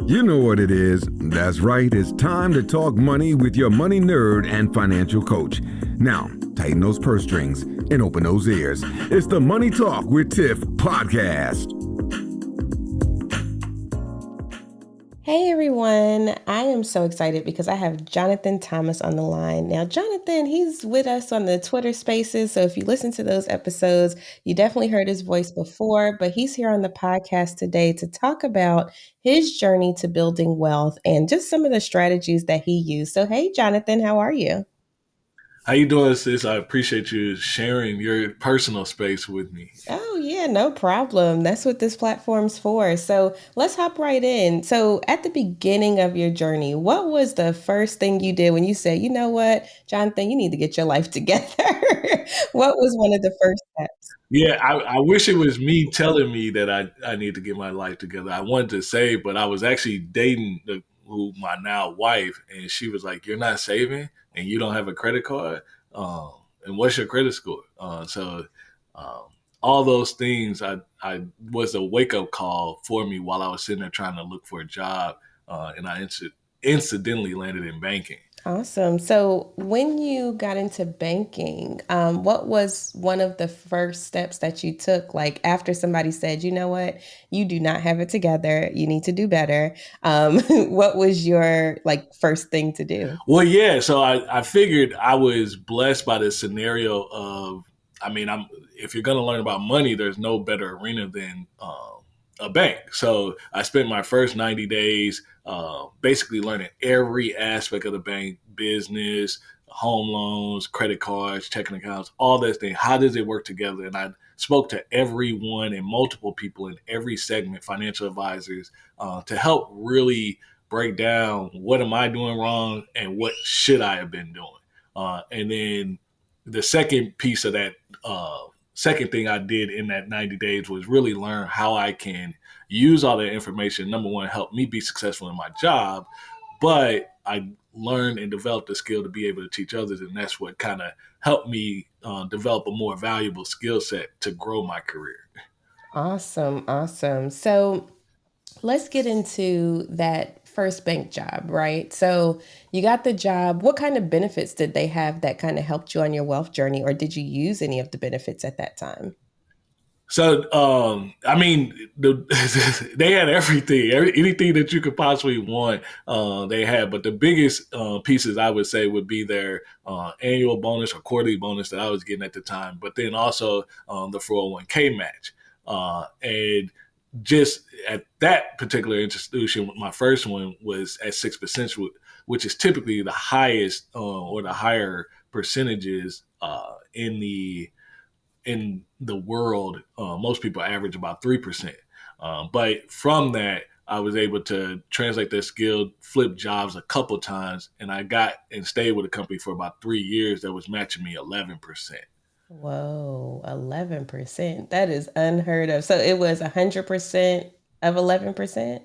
You know what it is. That's right. It's time to talk money with your money nerd and financial coach. Now, tighten those purse strings and open those ears. It's the Money Talk with Tiff podcast. Hey everyone, I am so excited because I have Jonathan Thomas on the line. Now, Jonathan, he's with us on the Twitter Spaces. So if you listen to those episodes, you definitely heard his voice before, but he's here on the podcast today to talk about his journey to building wealth and just some of the strategies that he used. So, hey, Jonathan, how are you? How you doing, sis? I appreciate you sharing your personal space with me. Oh, yeah, no problem. That's what this platform's for. So let's hop right in. So, at the beginning of your journey, what was the first thing you did when you said, you know what, Jonathan, you need to get your life together? What was one of the first steps? Yeah, I wish it was me telling me that I need to get my life together. I wanted to save, but I was actually dating my now wife, and she was like, "You're not saving, and you don't have a credit card, and what's your credit score?" So um, all those things, I was a wake up call for me while I was sitting there trying to look for a job, and I incidentally landed in banking. Awesome. So, when you got into banking, what was one of the first steps that you took? Like after somebody said, you know what, you do not have it together, you need to do better. What was your like first thing to do? Well, yeah. So I figured I was blessed by this scenario of, if you're going to learn about money, there's no better arena than a bank. So I spent my first 90 days basically learning every aspect of the bank business, home loans, credit cards, checking accounts, all that thing. How does it work together? And I spoke to everyone and multiple people in every segment, financial advisors, to help really break down what am I doing wrong and what should I have been doing. And then the second piece of that, second thing I did in that 90 days was really learn how I can use all that information. Number one, help me be successful in my job, but I learned and developed the skill to be able to teach others. And that's what kind of helped me develop a more valuable skill set to grow my career. Awesome. Awesome. So, let's get into that first bank job, right? So you got the job. What kind of benefits did they have that kind of helped you on your wealth journey, or did you use any of the benefits at that time? So, they had everything, anything that you could possibly want, they had. But the biggest pieces I would say would be their annual bonus or quarterly bonus that I was getting at the time, but then also the 401k match. And just at that particular institution, my first one was at 6%, which is typically the highest or the higher percentages in the world. Most people average about 3%. But from that, I was able to translate that skill, flip jobs a couple times, and I got and stayed with a company for about 3 years that was matching me 11%. Whoa, 11%. That is unheard of. So it was 100% of 11%?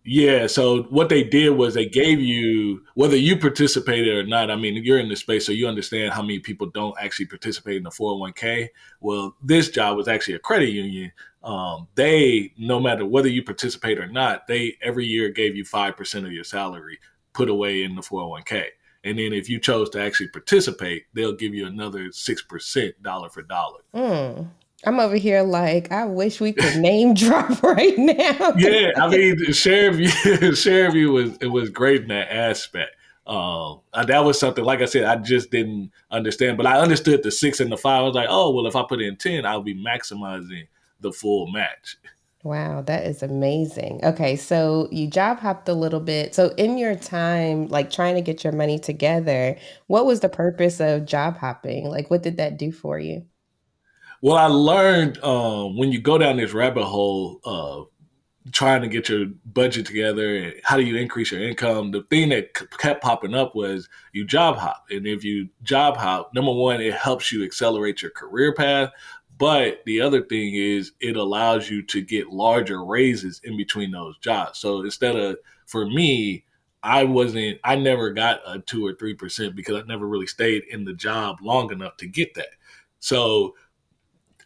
Yeah, so what they did was they gave you, whether you participated or not, I mean, you're in the space, so you understand how many people don't actually participate in the 401k. Well, this job was actually a credit union. They, no matter whether you participate or not, they every year gave you 5% of your salary put away in the 401k. And then if you chose to actually participate, they'll give you another 6% dollar for dollar. Mm. I'm over here like, I wish we could name drop right now. Yeah, I mean, Share View was great in that aspect. That was something, like I said, I just didn't understand, but I understood the 6 and the 5. I was like, oh, well, if I put in 10, I'll be maximizing the full match. Wow, that is amazing. Okay, so you job hopped a little bit. So in your time, like trying to get your money together, what was the purpose of job hopping? Like, what did that do for you? Well, I learned when you go down this rabbit hole of trying to get your budget together and how do you increase your income, the thing that kept popping up was you job hop. And if you job hop, number one, it helps you accelerate your career path. But the other thing is it allows you to get larger raises in between those jobs. So instead of, for me, I never got a 2 or 3% because I never really stayed in the job long enough to get that. So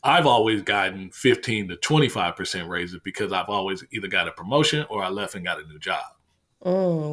I've always gotten 15 to 25% raises because I've always either got a promotion or I left and got a new job.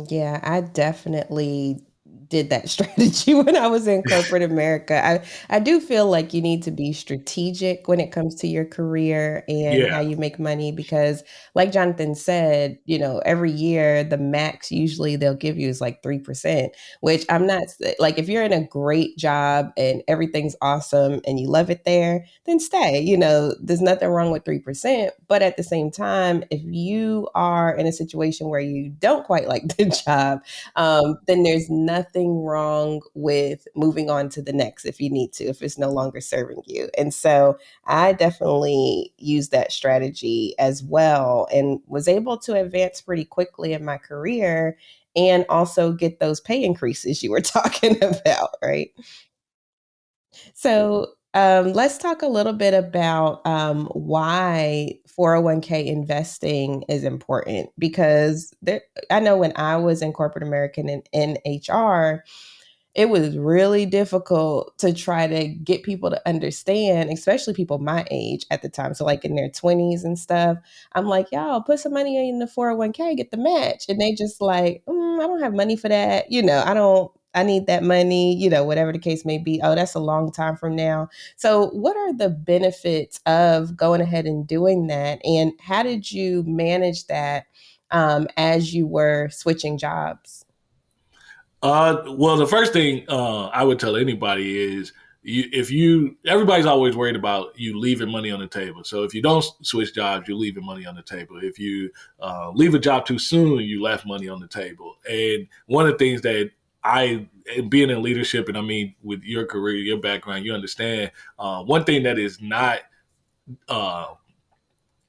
Yeah, I definitely did that strategy when I was in corporate America. I do feel like you need to be strategic when it comes to your career and Yeah. how you make money because like Jonathan said, every year the max usually they'll give you is like 3%, which I'm not like if you're in a great job and everything's awesome and you love it there, then stay. There's nothing wrong with 3%, but at the same time, if you are in a situation where you don't quite like the job, then there's nothing wrong with moving on to the next if you need to, if it's no longer serving you. And so I definitely used that strategy as well and was able to advance pretty quickly in my career and also get those pay increases you were talking about, right? So let's talk a little bit about why 401k investing is important because I know when I was in corporate America and in HR, it was really difficult to try to get people to understand, especially people my age at the time. So, like in their 20s and stuff, I'm like, y'all put some money in the 401k, get the match. And they just like, I don't have money for that. I need that money, whatever the case may be. Oh, that's a long time from now. So, what are the benefits of going ahead and doing that? And how did you manage that as you were switching jobs? Well, the first thing I would tell anybody is everybody's always worried about you leaving money on the table. So if you don't switch jobs, you're leaving money on the table. If you leave a job too soon, you left money on the table. And one of the things that being in leadership, and I mean, with your career, your background, you understand one thing that is not uh,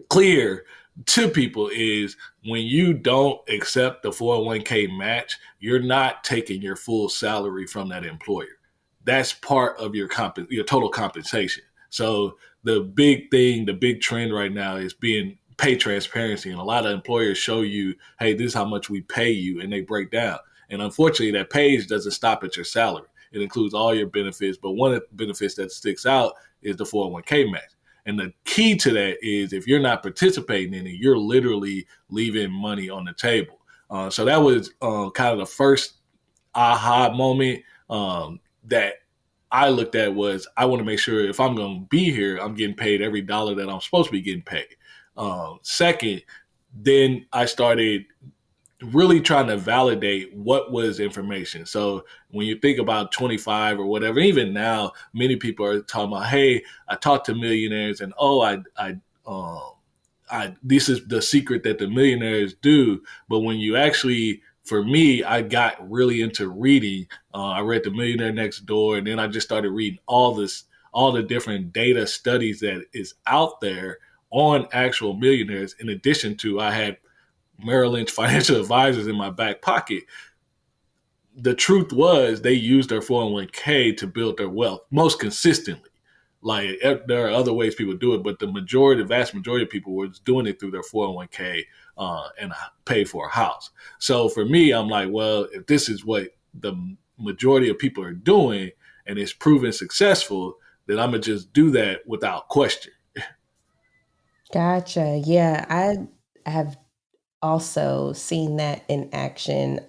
clear to people is when you don't accept the 401k match, you're not taking your full salary from that employer. That's part of your total compensation. So the big thing, the big trend right now is being pay transparency. And a lot of employers show you, hey, this is how much we pay you, and they break down. And unfortunately, that page doesn't stop at your salary. It includes all your benefits, but one of the benefits that sticks out is the 401k match. And the key to that is if you're not participating in it, you're literally leaving money on the table. So that was kind of the first aha moment that I looked at was I want to make sure if I'm going to be here, I'm getting paid every dollar that I'm supposed to be getting paid. Second, then I started really trying to validate what was information. So when you think about 25 or whatever, even now, many people are talking about, hey, I talked to millionaires and this is the secret that the millionaires do. But when you actually, for me, I got really into reading. I read The Millionaire Next Door, and then I just started reading all the different data studies that is out there on actual millionaires. In addition to, I had Merrill Lynch financial advisors in my back pocket. The truth was they used their 401k to build their wealth most consistently. Like there are other ways people do it, but the vast majority of people were doing it through their 401k and pay for a house. So for me, I'm like, well, if this is what the majority of people are doing and it's proven successful, then I'm gonna just do that without question. Gotcha. Yeah, I have also seen that in action.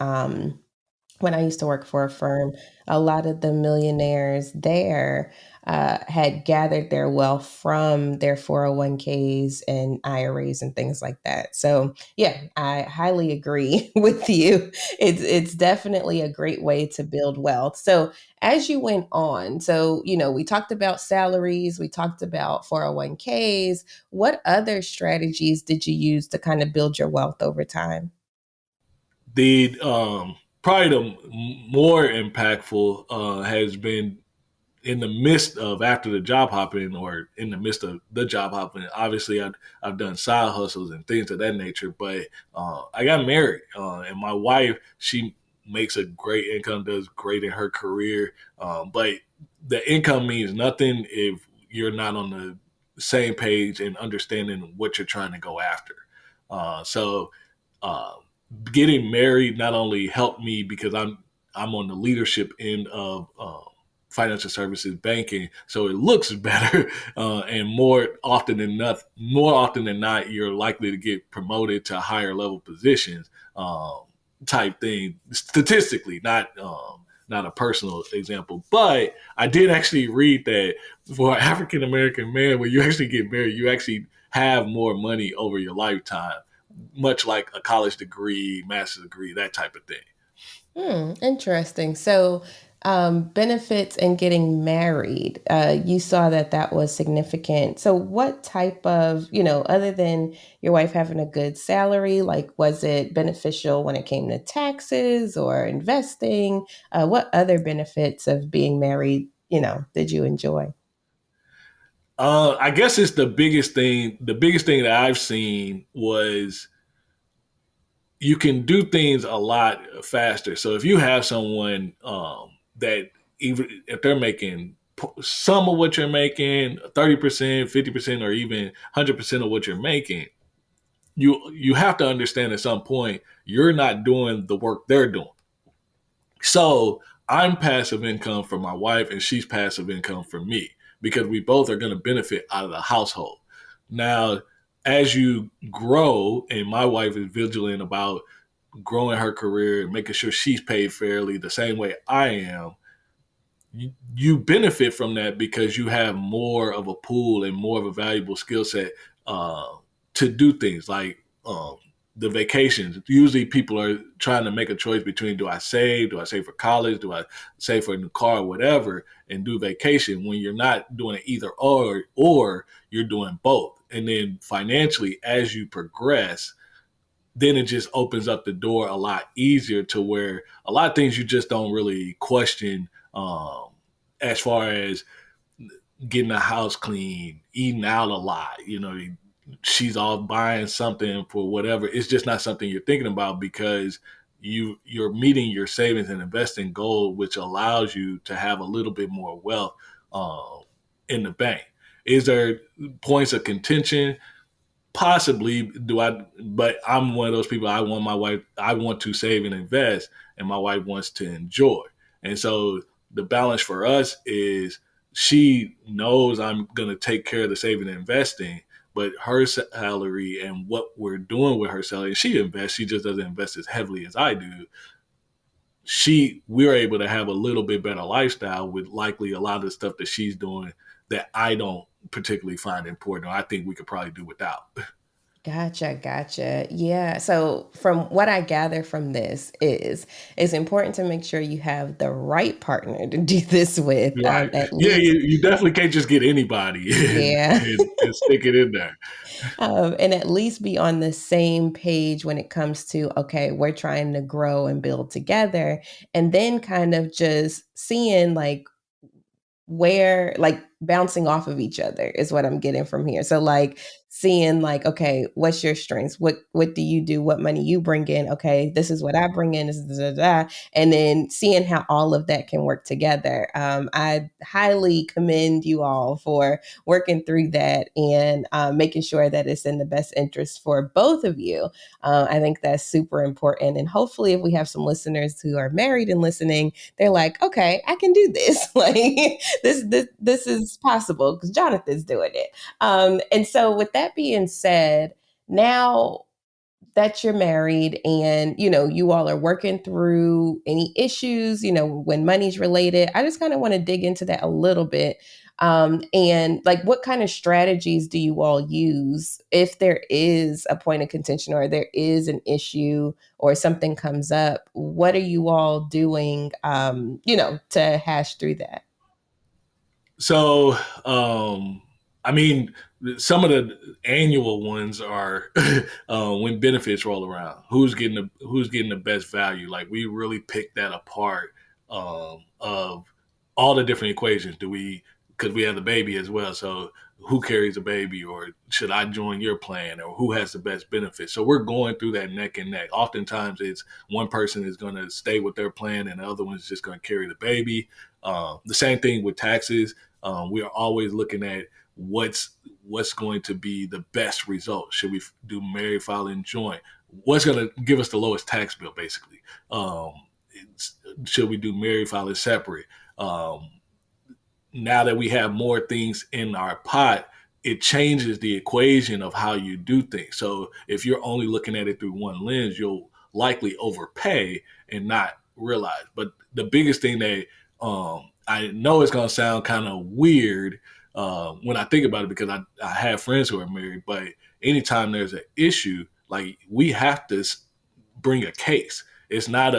When I used to work for a firm, a lot of the millionaires there had gathered their wealth from their 401ks and IRAs and things like that. So, yeah, I highly agree with you. It's definitely a great way to build wealth. So, as you went on, so we talked about salaries, we talked about 401ks. What other strategies did you use to kind of build your wealth over time? The Probably the more impactful has been in the midst of after the job hopping or in the midst of the job hopping. Obviously, I've done side hustles and things of that nature, but I got married and my wife, she makes a great income, does great in her career, but the income means nothing if you're not on the same page and understanding what you're trying to go after. So uh, getting married not only helped me because I'm on the leadership end of financial services banking, so it looks better, and more often than not, you're likely to get promoted to higher level positions, type thing, statistically, not a personal example. But I did actually read that for an African American man, when you actually get married, you actually have more money over your lifetime, much like a college degree, master's degree, that type of thing. Interesting. So, benefits and getting married, you saw that that was significant. So, what type of, other than your wife having a good salary, like was it beneficial when it came to taxes or investing? What other benefits of being married, did you enjoy? I guess it's the biggest thing. The biggest thing that I've seen was you can do things a lot faster. So if you have someone that, even if they're making some of what you're making, 30%, 50%, or even 100% of what you're making, you have to understand at some point you're not doing the work they're doing. So I'm passive income for my wife, and she's passive income for me, because we both are going to benefit out of the household. Now, as you grow, and my wife is vigilant about growing her career and making sure she's paid fairly the same way I am, you benefit from that because you have more of a pool and more of a valuable skill set, uh, to do things like, the vacations. Usually people are trying to make a choice between, do I save? Do I save for college? Do I save for a new car, or whatever, and do vacation, when you're not doing it either or you're doing both. And then financially, as you progress, then it just opens up the door a lot easier to where a lot of things you just don't really question, as far as getting the house clean, eating out a lot, she's off buying something for whatever. It's just not something you're thinking about, because you're meeting your savings and investing goal, which allows you to have a little bit more wealth, in the bank. Is there points of contention? Possibly. Do I? But I'm one of those people. I want to save and invest, and my wife wants to enjoy. And so the balance for us is, she knows I'm going to take care of the saving and investing, but her salary and what we're doing with her salary, she invests. She just doesn't invest as heavily as I do. We're able to have a little bit better lifestyle with likely a lot of the stuff that she's doing that I don't particularly find important, or I think we could probably do without. Gotcha, gotcha. Yeah. So from what I gather from this is it's important to make sure you have the right partner to do this with, Right. at Yeah, least. you definitely can't just get anybody and, Yeah. and stick it in there. And at least be on the same page when it comes to, okay, we're trying to grow and build together. And then kind of just seeing like where, like, bouncing off of each other is what I'm getting from here. So like seeing like, okay, what's your strengths? What do you do? What money you bring in? Okay, this is what I bring in. This is da, da, da. And then seeing how all of that can work together. I highly commend you all for working through that and making sure that it's in the best interest for both of you. I think that's super important. And hopefully, if we have some listeners who are married and listening, they're like, okay, I can do this. Like this is possible because Jonathan's doing it. And so, with that being said, now that you're married and you all are working through any issues, when money's related, I just kind of want to dig into that a little bit. And like, what kind of strategies do you all use if there is a point of contention or there is an issue or something comes up? What are you all doing, to hash through that? So, I mean, some of the annual ones are, when benefits roll around. Who's getting the best value? Like, we really pick that apart, of all the different equations. Do we? Because we have the baby as well. So who carries the baby, or should I join your plan, or who has the best benefit? So we're going through that neck and neck. Oftentimes, it's one person is going to stay with their plan, and the other one's just going to carry the baby. The same thing with taxes. We are always looking at what's going to be the best result. Should we do married filing joint? What's going to give us the lowest tax bill, basically? Should we do married filing separate? now that we have more things in our pot, it changes the equation of how you do things. So if you're only looking at it through one lens, you'll likely overpay and not realize. But the biggest thing that I know it's going to sound kind of weird when I think about it, because I have friends who are married, but anytime there's an issue, like, we have to bring a case. It's not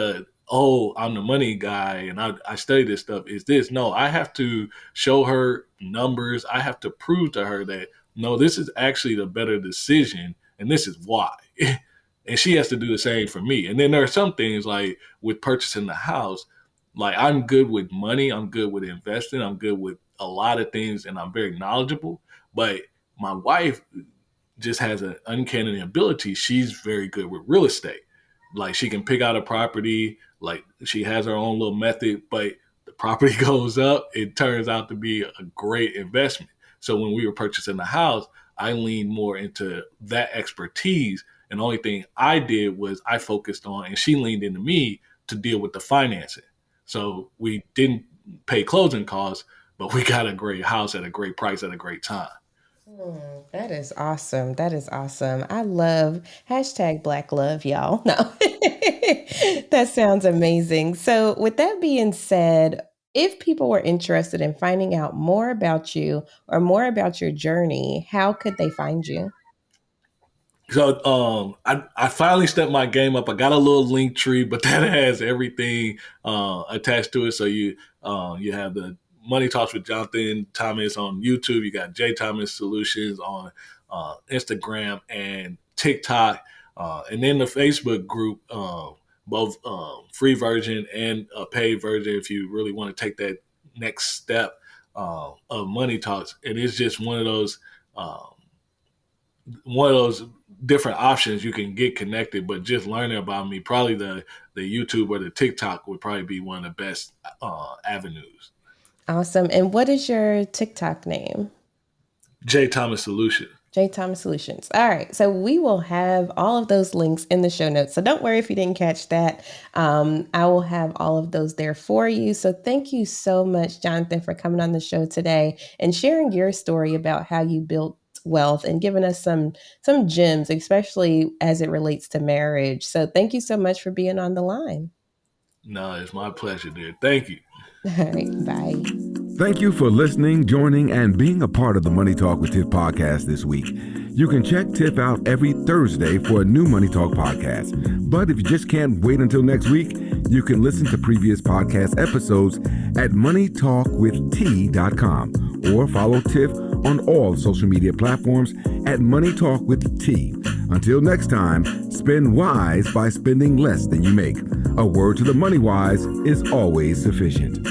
oh, I'm the money guy and I study this stuff. Is this? No, I have to show her numbers. I have to prove to her that, no, this is actually the better decision and this is why. And she has to do the same for me. And then there are some things, like with purchasing the house, like, I'm good with money. I'm good with investing. I'm good with a lot of things, and I'm very knowledgeable. But my wife just has an uncanny ability. She's very good with real estate. Like, she can pick out a property, like, she has her own little method, but the property goes up, it turns out to be a great investment. So when we were purchasing the house, I leaned more into that expertise. And the only thing I did was I focused on, and she leaned into me to deal with the financing. So we didn't pay closing costs, but we got a great house at a great price at a great time. That is awesome. That is awesome. I love #Black love, y'all. No, that sounds amazing. So, with that being said, if people were interested in finding out more about you or more about your journey, how could they find you? So I finally stepped my game up. I got a little link tree, but that has everything attached to it. So you have the Money Talks with Jonathan Thomas on YouTube. You got J Thomas Solutions on Instagram and TikTok, and then the Facebook group, both free version and a paid version if you really want to take that next step of Money Talks. And it's just one of those different options you can get connected, but just learning about me, probably the YouTube or the TikTok would probably be one of the best avenues. Awesome. And what is your TikTok name? J Thomas Solutions. J Thomas Solutions. All right. So we will have all of those links in the show notes. So don't worry if you didn't catch that. I will have all of those there for you. So thank you so much, Jonathan, for coming on the show today and sharing your story about how you built wealth and giving us some gems, especially as it relates to marriage. So thank you so much for being on the line. No, it's my pleasure, dear. Thank you. All right. Bye. Thank you for listening, joining, and being a part of the Money Talk with Tiff podcast this week. You can check Tiff out every Thursday for a new Money Talk podcast. But if you just can't wait until next week, you can listen to previous podcast episodes at moneytalkwitht.com or follow Tiff on all social media platforms at Money Talk with T. Until next time, spend wise by spending less than you make. A word to the money wise is always sufficient.